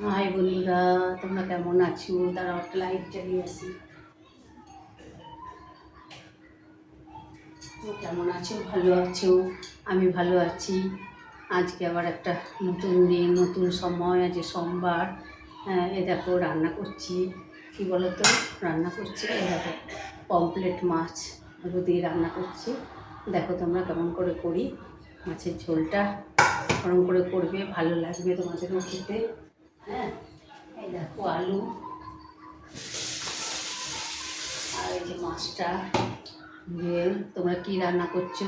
High বন্ধুরা, তোমরা কেমন আছো? তারা একটা লাইভ চালিয়ে আসি। তুমি কেমন আছো? ভালো আছো? আমি ভালো আছি। আজকে আবার একটা নতুন দিন, নতুন সময়। আজ সোমবার। এ দেখো রান্না করছি। কি বলো তো? রান্না করছি এ দেখো, পমফ্রেট মাছ আলু দিয়ে রান্না করছি। দেখো তোমরা কেমন করে করি। মাছের ঝোলটা গরম করে করবে, ভালো লাগবে তোমাদেরও খেতে। হ্যাঁ, এই দেখো আলু আর এই যে মাছটা দিয়ে তোমরা কি রান্না করছো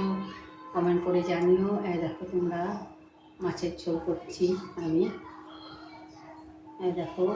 কমেন্ট করে জানিও। এই দেখো তোমরা, মাছের ঝোল করছি আমি। এই দেখো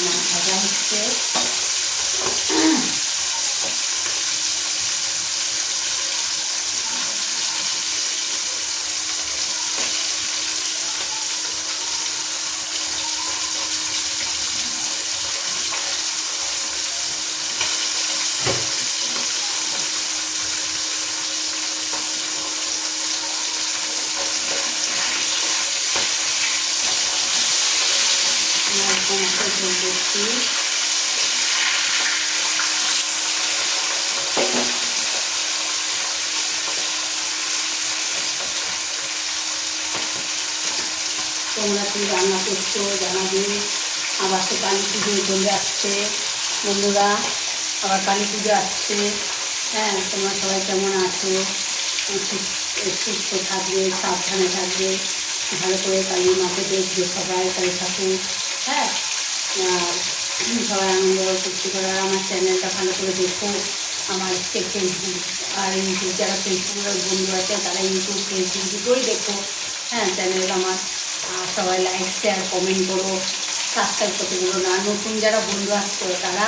মাছ ভাজা হচ্ছে। মাছের ঝোল করছি। তোমরা কি রান্না করছো জানাবে। আবার তো কালী পুজো চলে আসছে বন্ধুরা, আবার কালী পুজো আসছে। হ্যাঁ, তোমরা সবাই কেমন আছো? সুস্থ থাকবে, সাবধানে থাকবে, ভালো করে কালী মাকে দেখবে সবাই, কালী ঠাকুর। হ্যাঁ, আর সবাই আনন্দ করতে করে। আর আমার চ্যানেলটা ভালো করে দেখো। আমার ফেসবুক আর ইউটিউব, যারা ফেসবুকের বন্ধু আছে তারা ইউটিউব ফেসবুক দুটোই দেখো। হ্যাঁ, চ্যানেল আমার। আর সবাই লাইক শেয়ার কমেন্ট করো, সাবস্ক্রাইব করতে বলো না। নতুন যারা বন্ধু আসছো তারা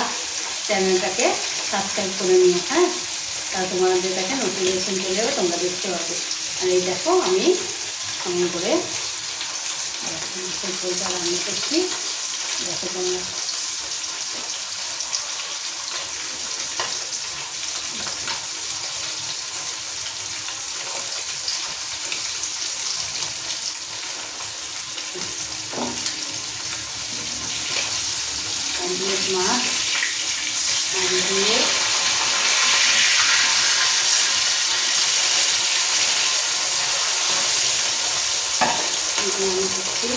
চ্যানেলটাকে সাবস্ক্রাইব করে নিও। হ্যাঁ, তাহলে তোমাদের কাছে নোটিফিকেশন চলে যাবে, তোমরা দেখতে পাবে। আর এই দেখো আমি কেমন করে ঝোলটা রান্না করছি। দেখো তোমরা, পমফ্রেট মাছ আলু দিয়ে রান্না করছি।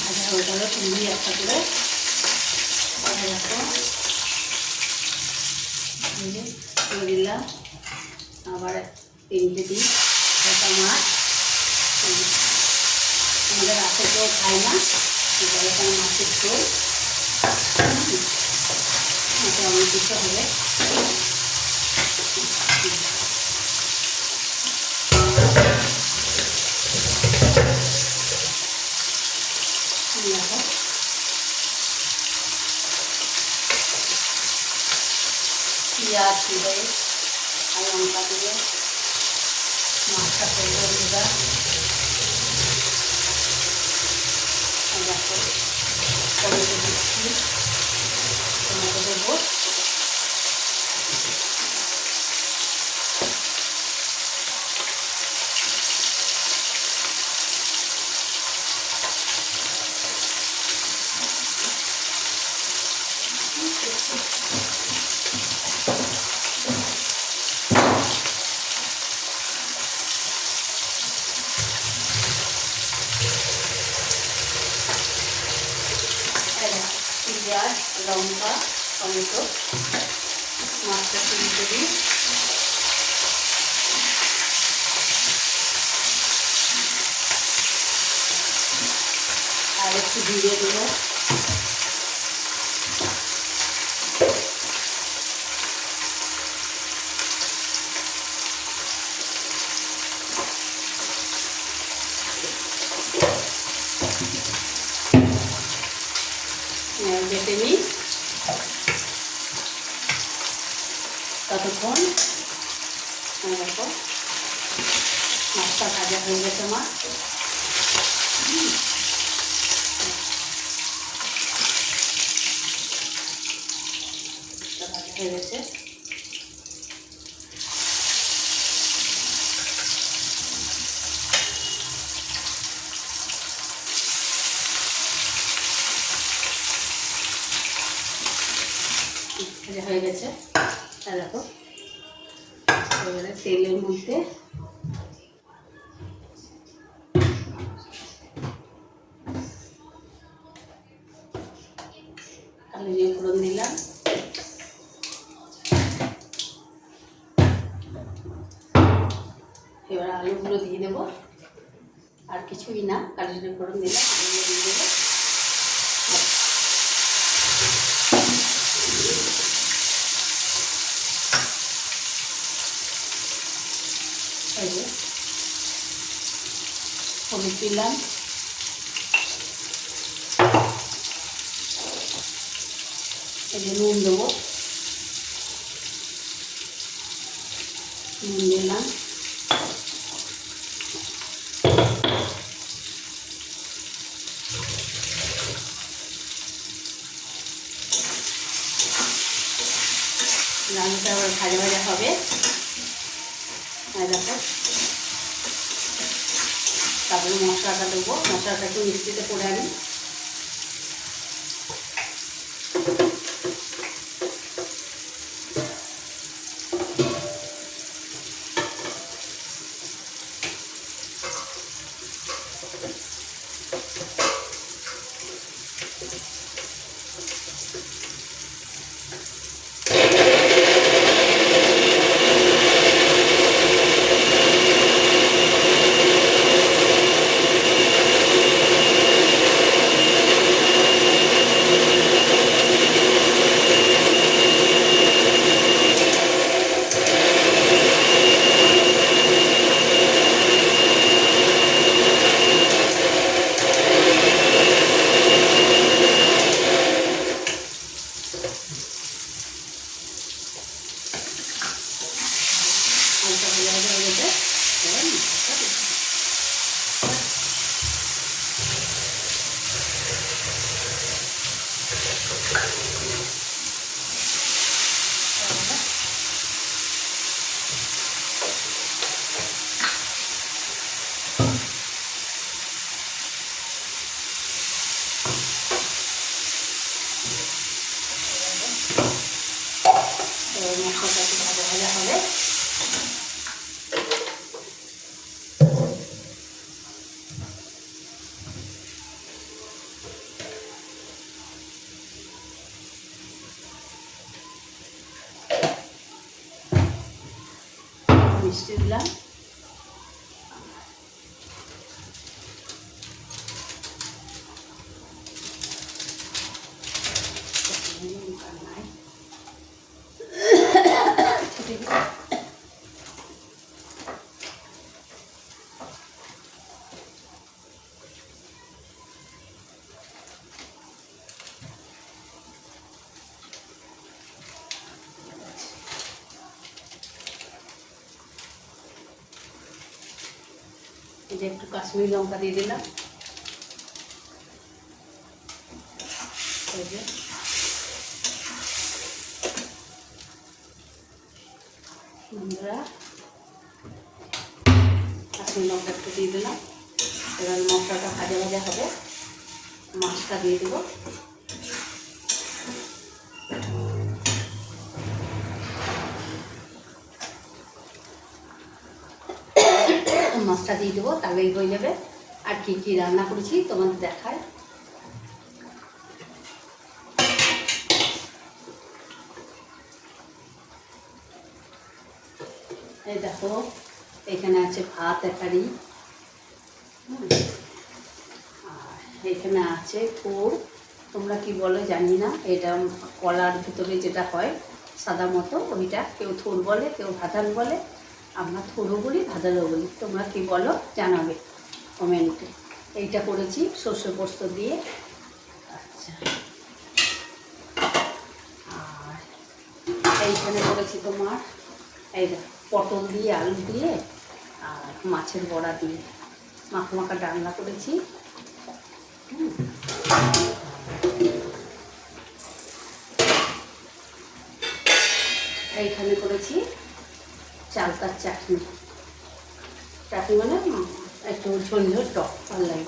ভাজা হয়ে গেল তুমি একটা করে দেখো করে দিলাম। আবার 3টে দিই কাঁচা মাছ। আমাদের রাতে কেউ খায় না, এখানে মাছের ঝোল মাছে অনেক কিছু হবে। দেখো পেঁয়াজ দিয়ে আর লঙ্কা দিয়ে মাছটা করবো দিদা। দেখো টমেটো দিচ্ছি, টমেটো দেবো। পেঁয়াজ লঙ্কা টমেটো মাছটা তুলতে দিই। আর একটু জিরে দেবো। বেটে নিই। ততক্ষণ দেখো মাছটা ভাজা হয়ে গেছে আমার। ভাজা হয়ে গেছে। ভাজা হয়ে গেছে। দেখো এবারে তেলের মধ্যে কালো জিরে ফোড়ন দিলাম। এবার আলুগুলো দিয়ে দেবো, আর কিছুই না, কালো জিরে ফোড়ন দিলাম, আলুগুলো দিয়ে দেবো। হলুদ দিলাম, নুন দেবো, নুন দিলাম, আলুটা আবার ভাজা ভাজা হবে। দেখো তারপরে মশলাটা দেবো, মশলাটা একটু মিক্সিতে করে আনি। মশলাটা একটু ভাজা ভাজা হবে। মিষ্টি দিলাম, এই যে একটু কাশ্মীরি লঙ্কা দিয়ে দিলাম। এই যে বন্ধুরা কাশ্মীরি লঙ্কা একটু দিয়ে দিলাম। এবার মশলাটা ভাজা ভাজা হবে, মাছটা দিয়ে দেবো। মাছটা দিয়ে দেবো, তাহলেই হয়ে যাবে। আর কি কি রান্না করেছি তোমাদের দেখায়। এই দেখো এখানে আছে ভাত একারি, আর এখানে আছে থোড়, তোমরা কি বলো জানি না, এটা কলার ভিতরে যেটা হয় সাদা মতো, ওইটা কেউ থোড় বলে, কেউ ভাদাল বলে। আমরা থোড়ও বলি, ভাদালও বলি, তোমরা কি বলো জানাবে কমেন্টে। এইটা করেছি সর্ষে পোস্ত দিয়ে। আচ্ছা এইখানে করেছি তোমার এই পটল দিয়ে আলু দিয়ে আর মাছের বড়া দিয়ে মাখা মাখা ডালনা করেছি। এইখানে করেছি চালতার চাটনি। চাটনি মানে একটু ঝোল ঝোল টক ভালো লাগে।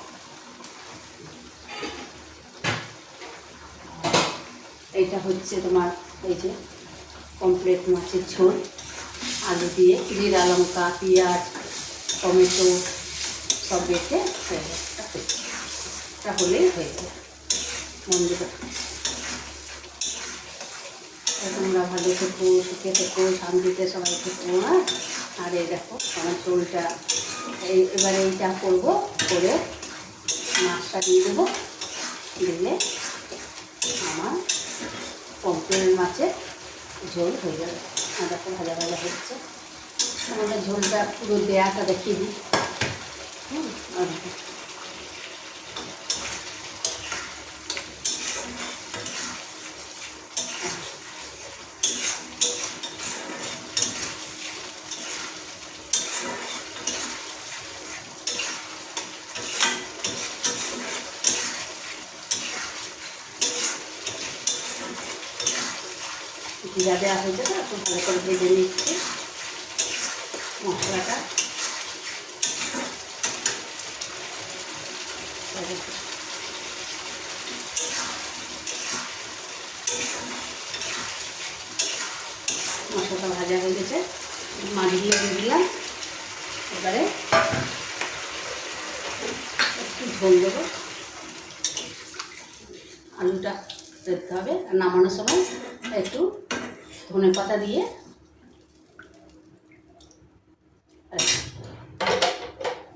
এইটা হচ্ছে তোমার এই যে কমপ্লেট মাছের ঝোল, আলু দিয়ে জিরা লঙ্কা পেঁয়াজ টমেটো সব বেটে এটা হলেই হয়ে যাবে। বন্ধুরা তোমরা ভালো থেকো, সুখে থেকো, শান্তিতে সবাই থেকো। হ্যাঁ, আর এই দেখো আমার ঝোলটা এবারে এইটা করবো, করে মাছটা দিয়ে দেবো, দিলে আমার কমপ্লেট মাছের ঝোল হয়ে যাবে। আর দেখো ভাজা ভাজা হচ্ছে। আমাদের ঝোলটা পুরো দেয়াটা দেখিয়ে দিই। আর জিরা দেওয়া হয়েছে তো একটু ভালো করে ভেজে নিচ্ছি মশলাটা। মশলাটা ভাজা হয়ে গেছে, মাছগুলো দিয়ে দিলাম। এবারে একটু ঝোল দেবো, আলুটা দেখতে হবে। আর নামানোর সময় একটু ধনে পাতা দিয়ে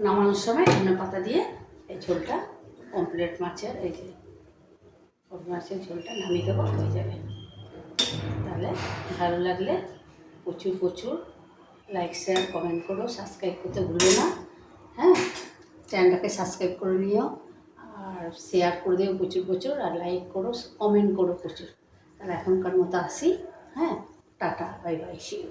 নামানোর সময় ধনে পাতা দিয়ে এই ঝোলটা কমপ্লেট মাছের এই যে মাছের ঝোলটা নামিয়ে দেবো, হয়ে যাবে। তাহলে ভালো লাগলে প্রচুর প্রচুর লাইক শেয়ার কমেন্ট করো, সাবস্ক্রাইব করতে ভুলো না। হ্যাঁ, চ্যানেলটাকে সাবস্ক্রাইব করে নিও আর শেয়ার করে দিও প্রচুর প্রচুর, আর লাইক করো কমেন্ট করো প্রচুর। তাহলে এখনকার মতো আসি। হ্যাঁ, tata, bye bye, see you.